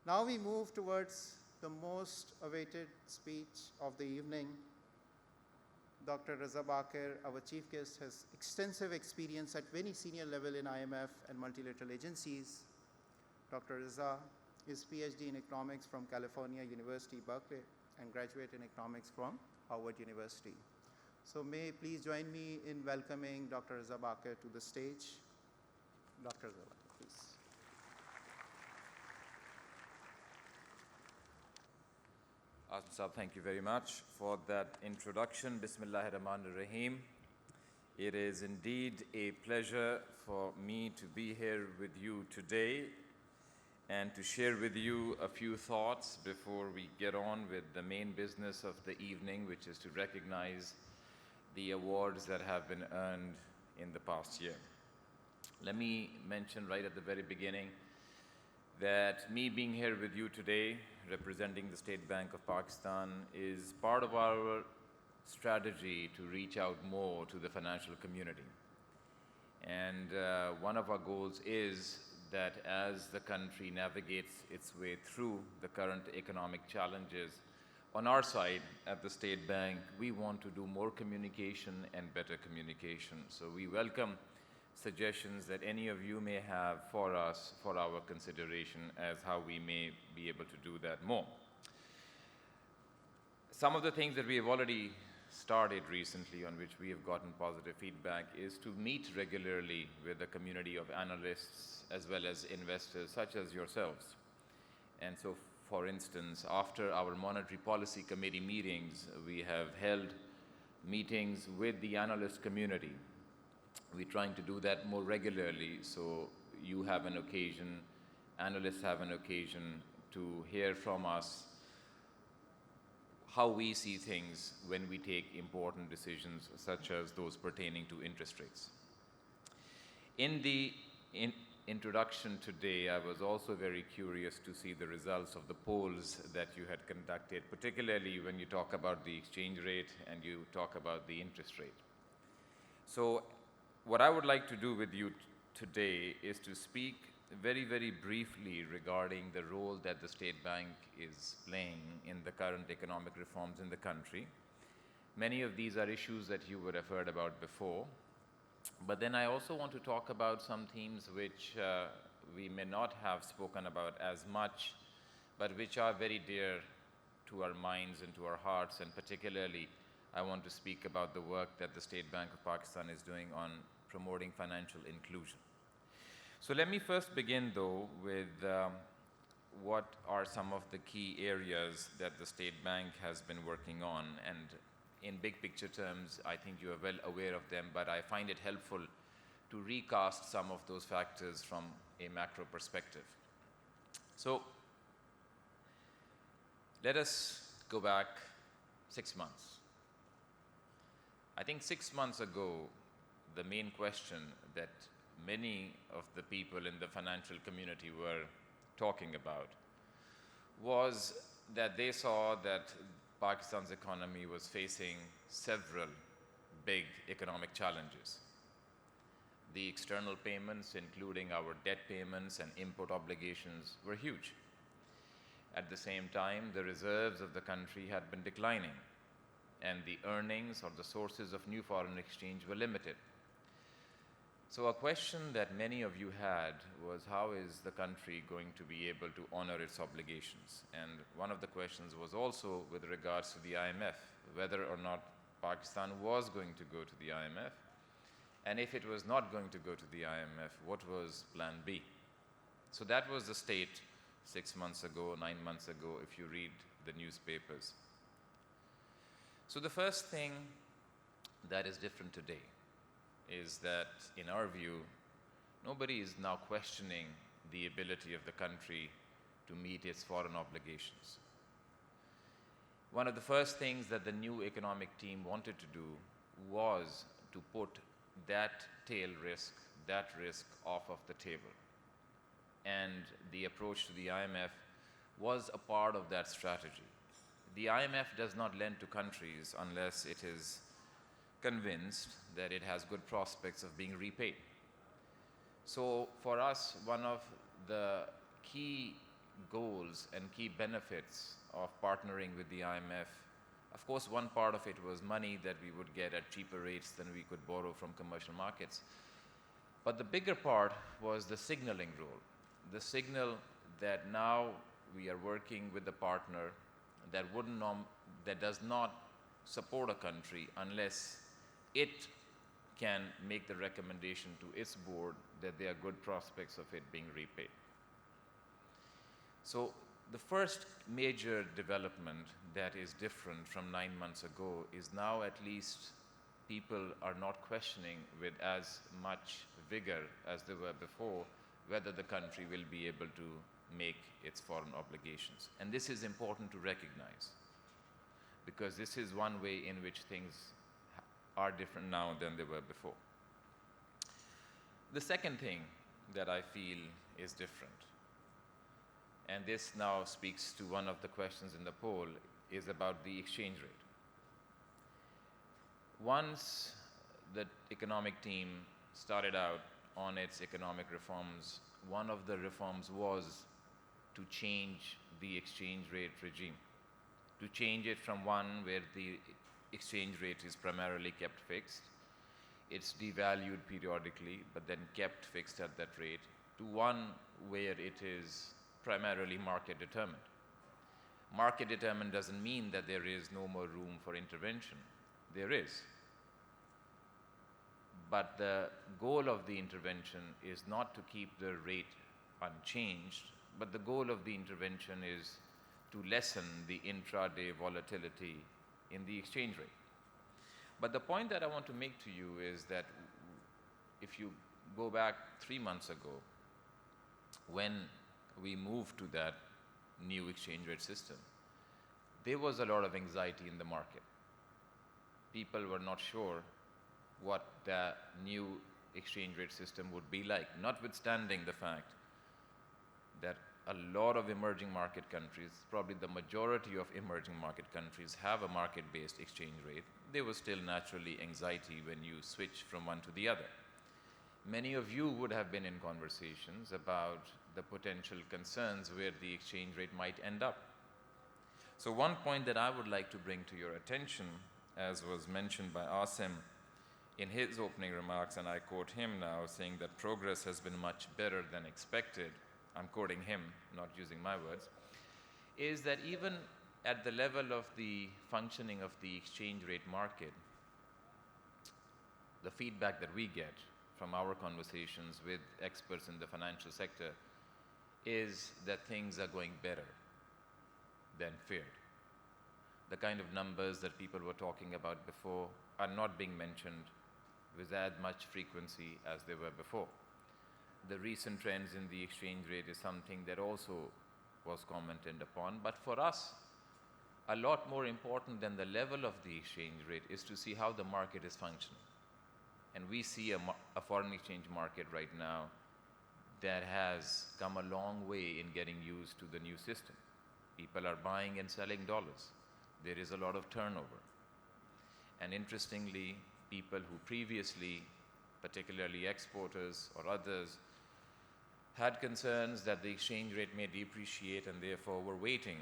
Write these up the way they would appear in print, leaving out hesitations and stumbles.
Now we move towards the most awaited speech of the evening. Dr. Reza Baqir, our chief guest, has extensive experience at very senior level in IMF and multilateral agencies. Dr. Reza is PhD in economics from California University, Berkeley, and graduate in economics from Howard University. So may you please join me in welcoming Dr. Reza Baqir to the stage. Dr. Reza Baqir, please. Azam Saab, thank you very much for that introduction. Bismillahir-Rahmanir-Rahim. It is indeed a pleasure for me to be here with you today and to share with you a few thoughts before we get on with the main business of the evening, which is to recognize the awards that have been earned in the past year. Let me mention right at the very beginning that me being here with you today, representing the State Bank of Pakistan, is part of our strategy to reach out more to the financial community. And one of our goals is that as the country navigates its way through the current economic challenges, on our side at the State Bank, we want to do more communication and better communication. So we welcome suggestions that any of you may have for us, for our consideration as how we may be able to do that more. Some of the things that we have already started recently on which we have gotten positive feedback is to meet regularly with a community of analysts as well as investors such as yourselves. And so, for instance, after our Monetary Policy Committee meetings, we have held meetings with the analyst community. We're trying to do that more regularly, so you have an occasion, analysts have an occasion to hear from us how we see things when we take important decisions, such as those pertaining to interest rates. In the introduction today, I was also very curious to see the results of the polls that you had conducted, particularly when you talk about the exchange rate and you talk about the interest rate. So, what I would like to do with you today is to speak very, very briefly regarding the role that the State Bank is playing in the current economic reforms in the country. Many of these are issues that you would have heard about before. But then I also want to talk about some themes which we may not have spoken about as much, but which are very dear to our minds and to our hearts, and particularly I want to speak about the work that the State Bank of Pakistan is doing on promoting financial inclusion. So let me first begin, though, with what are some of the key areas that the State Bank has been working on. And in big picture terms, I think you are well aware of them, but I find it helpful to recast some of those factors from a macro perspective. So let us go back 6 months. I think 6 months ago, the main question that many of the people in the financial community were talking about was that they saw that Pakistan's economy was facing several big economic challenges. The external payments, including our debt payments and import obligations, were huge. At the same time, the reserves of the country had been declining, and the earnings or the sources of new foreign exchange were limited. So a question that many of you had was, how is the country going to be able to honor its obligations? And one of the questions was also with regards to the IMF, whether or not Pakistan was going to go to the IMF, and if it was not going to go to the IMF, what was plan B? So that was the state 6 months ago, 9 months ago, if you read the newspapers. So the first thing that is different today is that, in our view, nobody is now questioning the ability of the country to meet its foreign obligations. One of the first things that the new economic team wanted to do was to put that tail risk, that risk off of the table. And the approach to the IMF was a part of that strategy. The IMF does not lend to countries unless it is convinced that it has good prospects of being repaid. So for us, one of the key goals and key benefits of partnering with the IMF, of course, one part of it was money that we would get at cheaper rates than we could borrow from commercial markets. But the bigger part was the signaling role, the signal that now we are working with a partner that that does not support a country unless it can make the recommendation to its board that there are good prospects of it being repaid. So the first major development that is different from 9 months ago is now at least people are not questioning with as much vigor as they were before whether the country will be able to make its foreign obligations. And this is important to recognize, because this is one way in which things are different now than they were before. The second thing that I feel is different, and this now speaks to one of the questions in the poll, is about the exchange rate. Once the economic team started out on its economic reforms, one of the reforms was to change the exchange rate regime, to change it from one where the exchange rate is primarily kept fixed, it's devalued periodically but then kept fixed at that rate, to one where it is primarily market determined. Market determined doesn't mean that there is no more room for intervention. There is. But the goal of the intervention is not to keep the rate unchanged, but the goal of the intervention is to lessen the intraday volatility in the exchange rate. But the point that I want to make to you is that if you go back 3 months ago, when we moved to that new exchange rate system, there was a lot of anxiety in the market. People were not sure what the new exchange rate system would be like, notwithstanding the fact that a lot of emerging market countries, probably the majority of emerging market countries, have a market-based exchange rate. There was still naturally anxiety when you switch from one to the other. Many of you would have been in conversations about the potential concerns where the exchange rate might end up. So one point that I would like to bring to your attention, as was mentioned by Asim in his opening remarks, and I quote him now, saying that progress has been much better than expected, I'm quoting him, not using my words, is that even at the level of the functioning of the exchange rate market, the feedback that we get from our conversations with experts in the financial sector is that things are going better than feared. The kind of numbers that people were talking about before are not being mentioned with as much frequency as they were before. The recent trends in the exchange rate is something that also was commented upon, but for us, a lot more important than the level of the exchange rate is to see how the market is functioning. And we see a foreign exchange market right now that has come a long way in getting used to the new system. People are buying and selling dollars. There is a lot of turnover. And interestingly, people who previously, particularly exporters or others, had concerns that the exchange rate may depreciate and therefore were waiting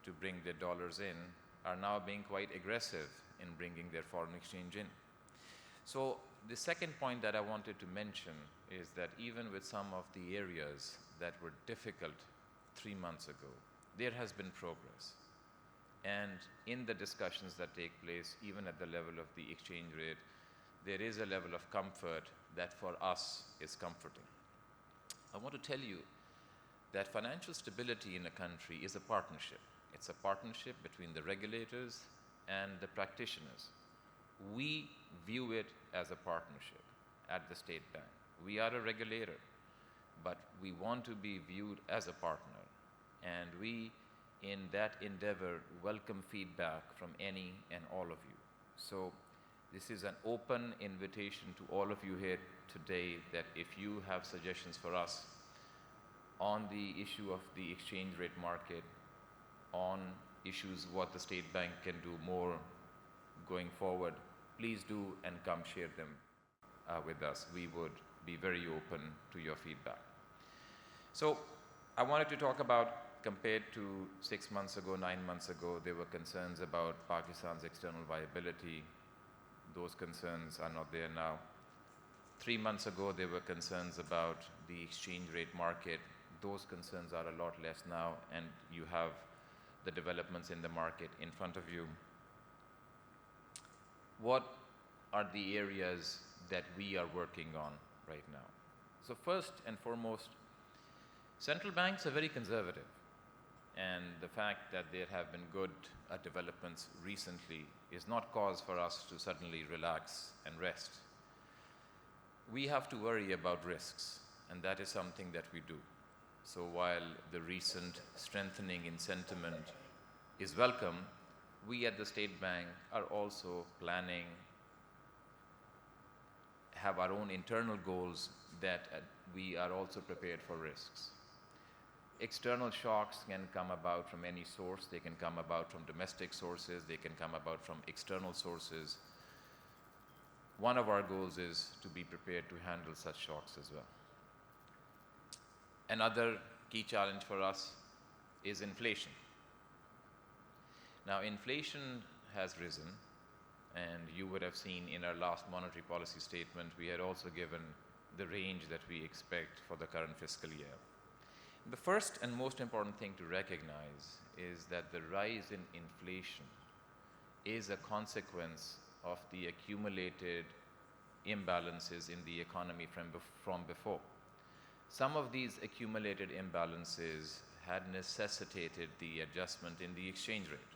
to bring their dollars in, are now being quite aggressive in bringing their foreign exchange in. So the second point that I wanted to mention is that even with some of the areas that were difficult 3 months ago, there has been progress. And in the discussions that take place, even at the level of the exchange rate, there is a level of comfort that for us is comforting. I want to tell you that financial stability in a country is a partnership. It's a partnership between the regulators and the practitioners. We view it as a partnership at the State Bank. We are a regulator, but we want to be viewed as a partner. And we, in that endeavor, welcome feedback from any and all of you. So this is an open invitation to all of you here today that if you have suggestions for us on the issue of the exchange rate market, on issues what the State Bank can do more going forward, please do and come share them with us. We would be very open to your feedback. So I wanted to talk about compared to 6 months ago, 9 months ago, there were concerns about Pakistan's external viability. Those concerns are not there now. 3 months ago, there were concerns about the exchange rate market. Those concerns are a lot less now, and you have the developments in the market in front of you. What are the areas that we are working on right now? So first and foremost, central banks are very conservative, and the fact that there have been good developments recently is not cause for us to suddenly relax and rest. We have to worry about risks, and that is something that we do. So while the recent strengthening in sentiment is welcome, we at the State Bank are also planning, have our own internal goals that we are also prepared for risks. External shocks can come about from any source. They can come about from domestic sources. They can come about from external sources. One of our goals is to be prepared to handle such shocks as well. Another key challenge for us is inflation. Now, inflation has risen, and you would have seen in our last monetary policy statement, we had also given the range that we expect for the current fiscal year. The first and most important thing to recognize is that the rise in inflation is a consequence of the accumulated imbalances in the economy from before. Some of these accumulated imbalances had necessitated the adjustment in the exchange rate.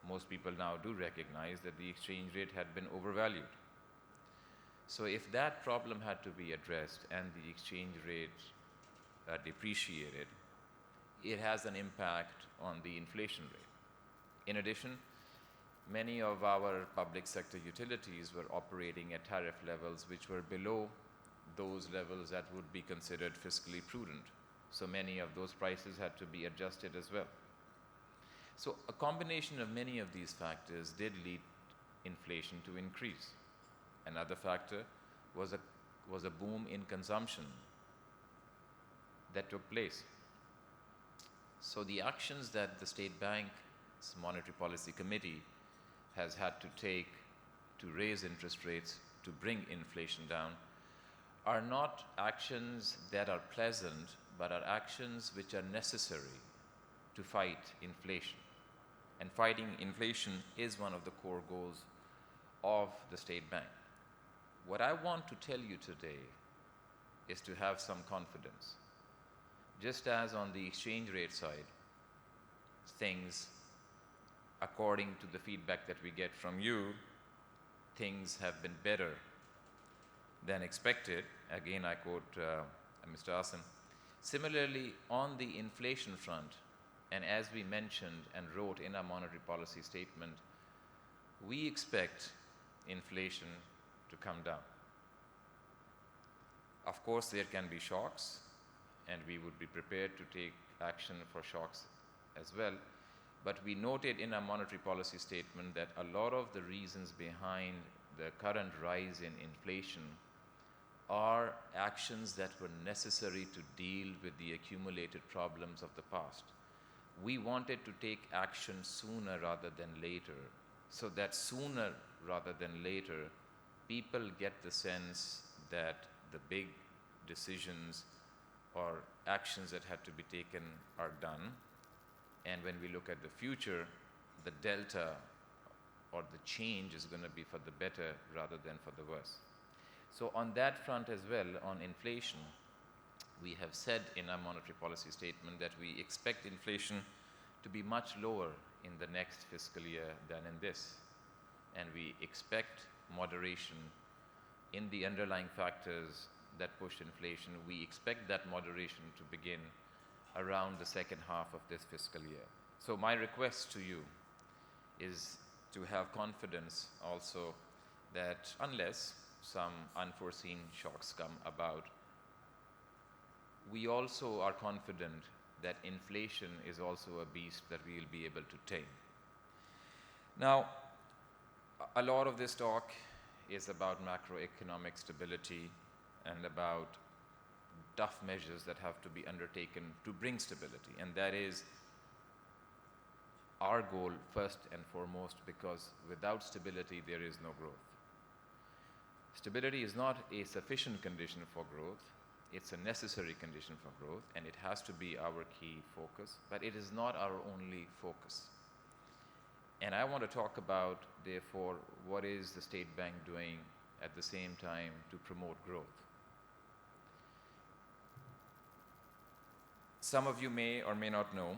Most people now do recognize that the exchange rate had been overvalued. So if that problem had to be addressed and the exchange rate depreciated, it has an impact on the inflation rate. In addition, many of our public sector utilities were operating at tariff levels which were below those levels that would be considered fiscally prudent. So many of those prices had to be adjusted as well. So a combination of many of these factors did lead inflation to increase. Another factor was a boom in consumption that took place. So the actions that the State Bank's Monetary Policy Committee has had to take to raise interest rates to bring inflation down are not actions that are pleasant, but are actions which are necessary to fight inflation. And fighting inflation is one of the core goals of the State Bank. What I want to tell you today is to have some confidence. Just as on the exchange rate side, things, according to the feedback that we get from you, things have been better than expected. Again, I quote Mr. Asim. Similarly, on the inflation front, and as we mentioned and wrote in our monetary policy statement, we expect inflation to come down. Of course, there can be shocks, and we would be prepared to take action for shocks as well. But we noted in our monetary policy statement that a lot of the reasons behind the current rise in inflation are actions that were necessary to deal with the accumulated problems of the past. We wanted to take action sooner rather than later, so that sooner rather than later, people get the sense that the big decisions or actions that had to be taken are done. And when we look at the future, the delta or the change is going to be for the better rather than for the worse. So on that front as well, on inflation, we have said in our monetary policy statement that we expect inflation to be much lower in the next fiscal year than in this. And we expect moderation in the underlying factors that push inflation. We expect that moderation to begin around the second half of this fiscal year. So my request to you is to have confidence also that unless some unforeseen shocks come about, we also are confident that inflation is also a beast that we will be able to tame. Now, a lot of this talk is about macroeconomic stability and about tough measures that have to be undertaken to bring stability, and that is our goal first and foremost, because without stability there is no growth. Stability is not a sufficient condition for growth, it's a necessary condition for growth, and it has to be our key focus, but it is not our only focus. And I want to talk about, therefore, what is the State Bank doing at the same time to promote growth. Some of you may or may not know,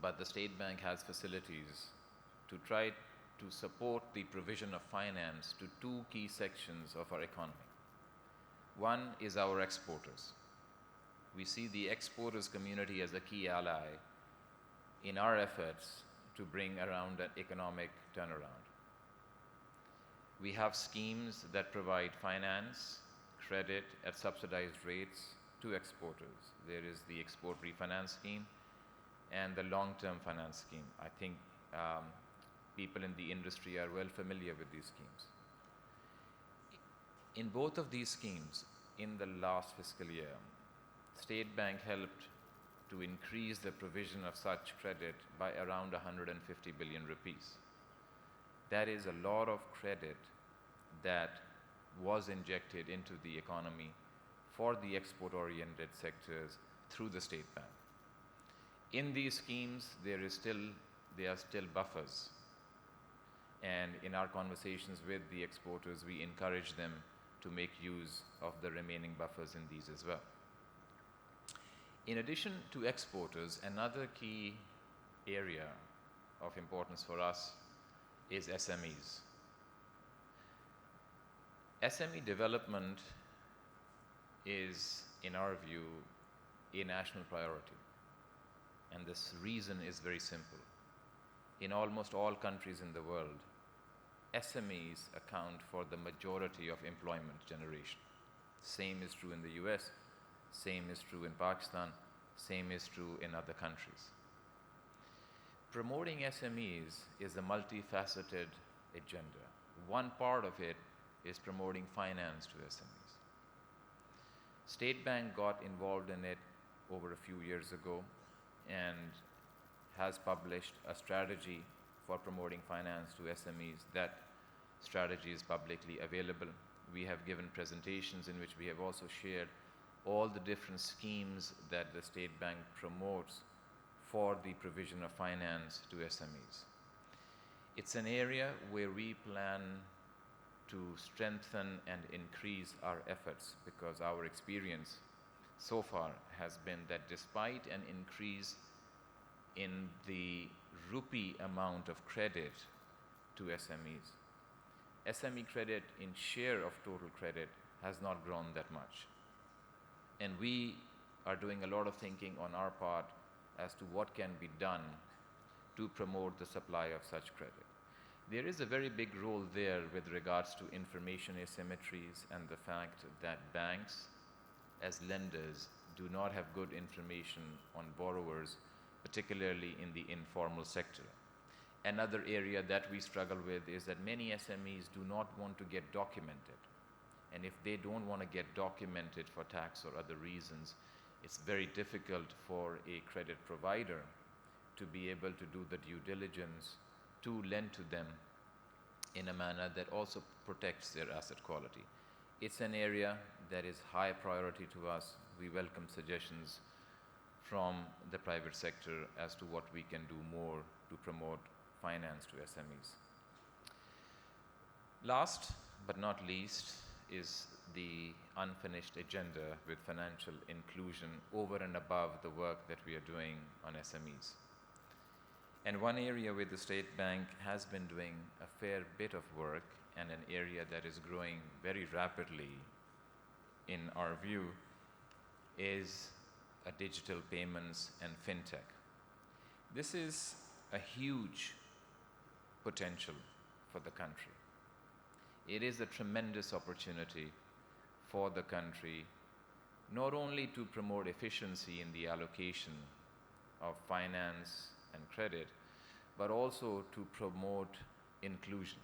but the State Bank has facilities to try to support the provision of finance to two key sections of our economy. One is our exporters. We see the exporters community as a key ally in our efforts to bring around an economic turnaround. We have schemes that provide finance, credit at subsidized rates to exporters. There is the export refinance scheme and the long-term finance scheme. I think people in the industry are well familiar with these schemes. In both of these schemes, in the last fiscal year, State Bank helped to increase the provision of such credit by around 150 billion rupees. That is a lot of credit that was injected into the economy for the export-oriented sectors through the State Bank. In these schemes, there are still buffers. And in our conversations with the exporters, we encourage them to make use of the remaining buffers in these as well. In addition to exporters, another key area of importance for us is SMEs. SME development is, in our view, a national priority. And this reason is very simple. In almost all countries in the world, SMEs account for the majority of employment generation. Same is true in the US, same is true in Pakistan, same is true in other countries. Promoting SMEs is a multifaceted agenda. One part of it is promoting finance to SMEs. State Bank got involved in it over a few years ago and has published a strategy for promoting finance to SMEs. That strategy is publicly available. We have given presentations in which we have also shared all the different schemes that the State Bank promotes for the provision of finance to SMEs. It's an area where we plan to strengthen and increase our efforts, because our experience so far has been that despite an increase in the rupee amount of credit to SMEs, SME credit in share of total credit has not grown that much. And we are doing a lot of thinking on our part as to what can be done to promote the supply of such credit. There is a very big role there with regards to information asymmetries and the fact that banks, as lenders, do not have good information on borrowers, particularly in the informal sector. Another area that we struggle with is that many SMEs do not want to get documented. And if they don't want to get documented for tax or other reasons, it's very difficult for a credit provider to be able to do the due diligence to lend to them in a manner that also protects their asset quality. It's an area that is high priority to us. We welcome suggestions from the private sector as to what we can do more to promote finance to SMEs. Last but not least is the unfinished agenda with financial inclusion over and above the work that we are doing on SMEs. And one area where the State Bank has been doing a fair bit of work, and an area that is growing very rapidly in our view, is digital payments and fintech. This is a huge potential for the country. It is a tremendous opportunity for the country, not only to promote efficiency in the allocation of finance and credit, but also to promote inclusion.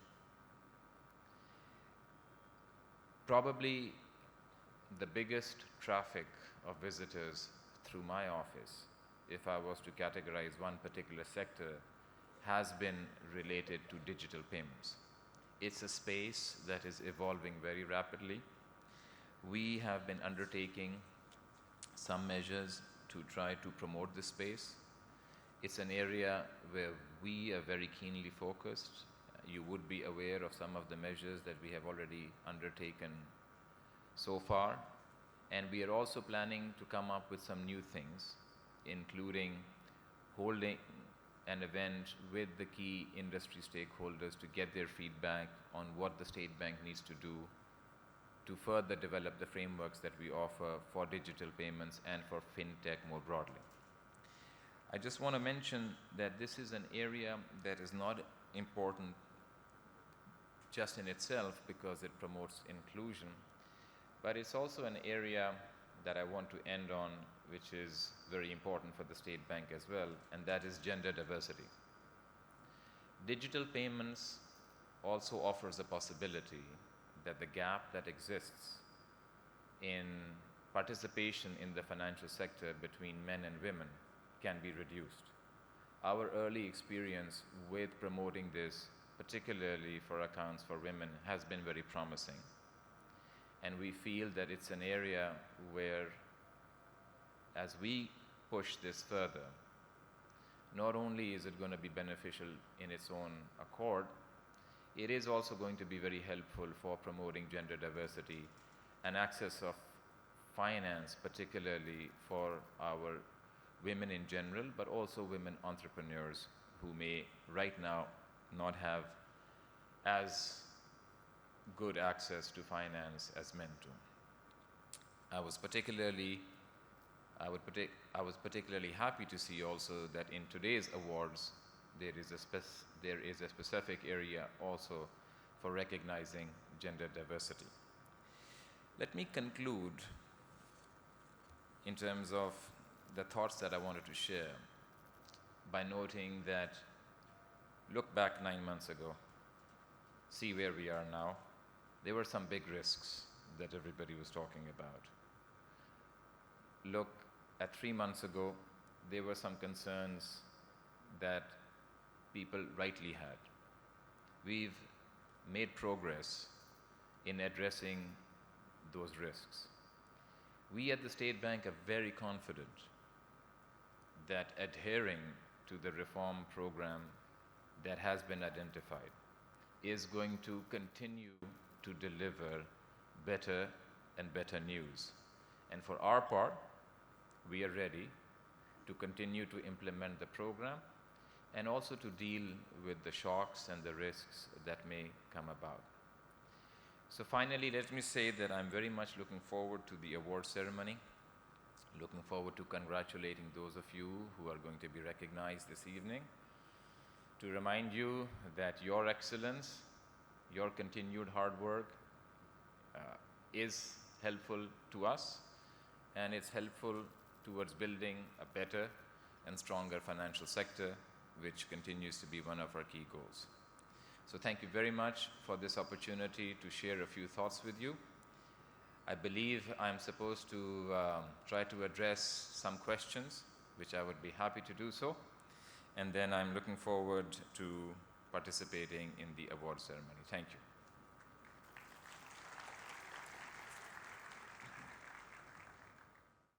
Probably the biggest traffic of visitors through my office, if I was to categorize one particular sector, has been related to digital payments. It's a space that is evolving very rapidly. We have been undertaking some measures to try to promote this space. It's an area where we are very keenly focused. You would be aware of some of the measures that we have already undertaken so far. And we are also planning to come up with some new things, including holding an event with the key industry stakeholders to get their feedback on what the State Bank needs to do to further develop the frameworks that we offer for digital payments and for fintech more broadly. I just want to mention that this is an area that is not important just in itself because it promotes inclusion, but it's also an area that I want to end on, which is very important for the State Bank as well, and that is gender diversity. Digital payments also offers a possibility that the gap that exists in participation in the financial sector between men and women can be reduced. Our early experience with promoting this, particularly for accounts for women, has been very promising. And we feel that it's an area where, as we push this further, not only is it going to be beneficial in its own accord, it is also going to be very helpful for promoting gender diversity and access of finance, particularly for our women in general, but also women entrepreneurs who may right now not have as good access to finance as men do. I was particularly happy to see also that in today's awards there is a specific area also for recognizing gender diversity. Let me conclude in terms of the thoughts that I wanted to share by noting that look back 9 months ago, see where we are now. There were some big risks that everybody was talking about. Look at 3 months ago, there were some concerns that people rightly had. We've made progress in addressing those risks. We at the State Bank are very confident that adhering to the reform program that has been identified is going to continue to deliver better and better news. And for our part, we are ready to continue to implement the program and also to deal with the shocks and the risks that may come about. So finally, let me say that I'm very much looking forward to the award ceremony, looking forward to congratulating those of you who are going to be recognized this evening, to remind you that your excellence, your continued hard work is helpful to us, and it's helpful towards building a better and stronger financial sector, which continues to be one of our key goals. So thank you very much for this opportunity to share a few thoughts with you. I believe I'm supposed to try to address some questions, which I would be happy to do so. And then I'm looking forward to participating in the award ceremony. Thank you.